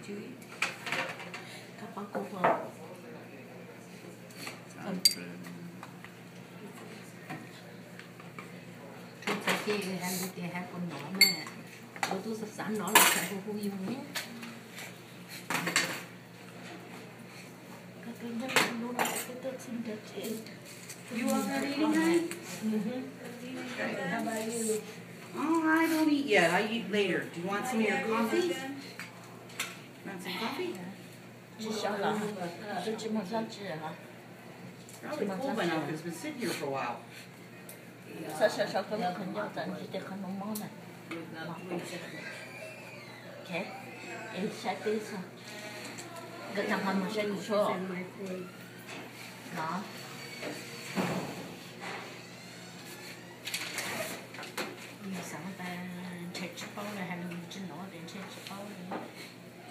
chuối các bác cô vợ chúng ta kia hai đứa kia hai con nhỏ mà tôi sắp sẵn nó là phải không yêu nhé các cái nhân nó là cái tôi xin được chị. You already eating, honey? How about you? Oh, I don't eat yet. I eat later. Do you want some of your coffee? Want some coffee? Chỉ sợ là tôi chỉ một lần chỉ hả? Probably cold by now because it's been sitting here for a while. Sao có một hình nhau tận chỉ để không nóng món này. Okay. Em sẽ tí sao? Cái thằng mình sẽ đủ số. Đó.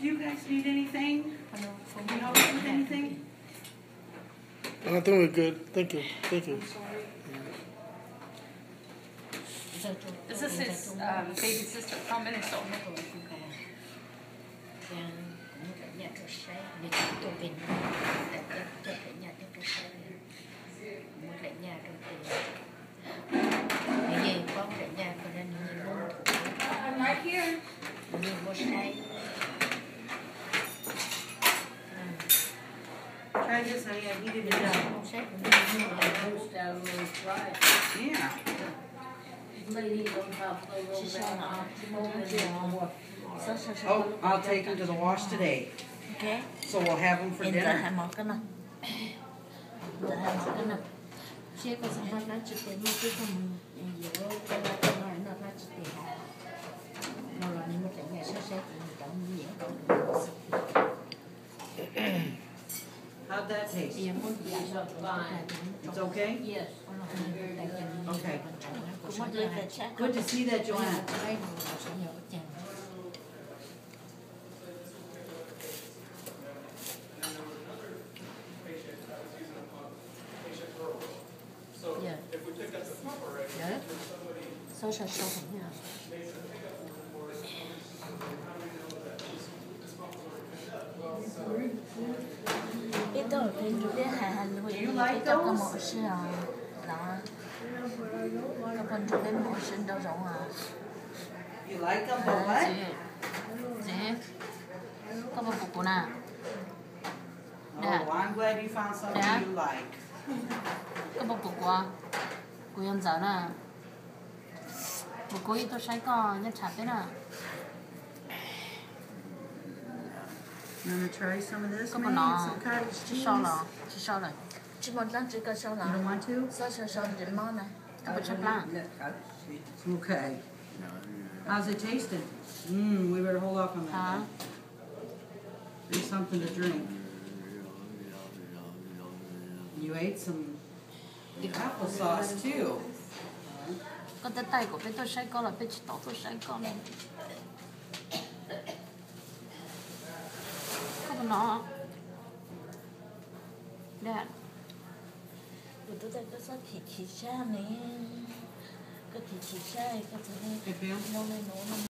Do you guys need anything? You know, need anything? I think we're good. Thank you. Thank you. This is his baby sister from Minnesota. I'm right here. Try this, honey. I heated it up. Yeah. Oh, I'll take them to the wash today. Okay. So we'll have them for dinner. How'd that taste? It's okay? Yes. Okay. Good to see that, Joanna. Yeah. Yeah. Social shopping, yeah. Biết tôi cái chủ đề Hà Nội cái tập cái mẫu sư à đó cái phần chủ đề mẫu sư đâu rồi à You like them, but what? dễ có một cục của nào Oh, I'm glad you found something you like. có một cục của em giờ nè một cô ấy tôi say co nhất chặt thế nè. You want to try some of this, Có maybe? nó Some cottage chỉ cheese? sau rồi chỉ một lần chỉ có sau You don't là want to? sau chỉ món này có một chút lạ. Okay. How's it tasting? We better hold off on Hả? that. There's something to drink. You ate some applesauce too. Có cái tay của tôi say co là tôi chỉ tỏ tôi say co này. Có một nó đẹp. Tôi thấy có sao thịt xa này, có thịt xa, có thịt Hey, Pam? nấu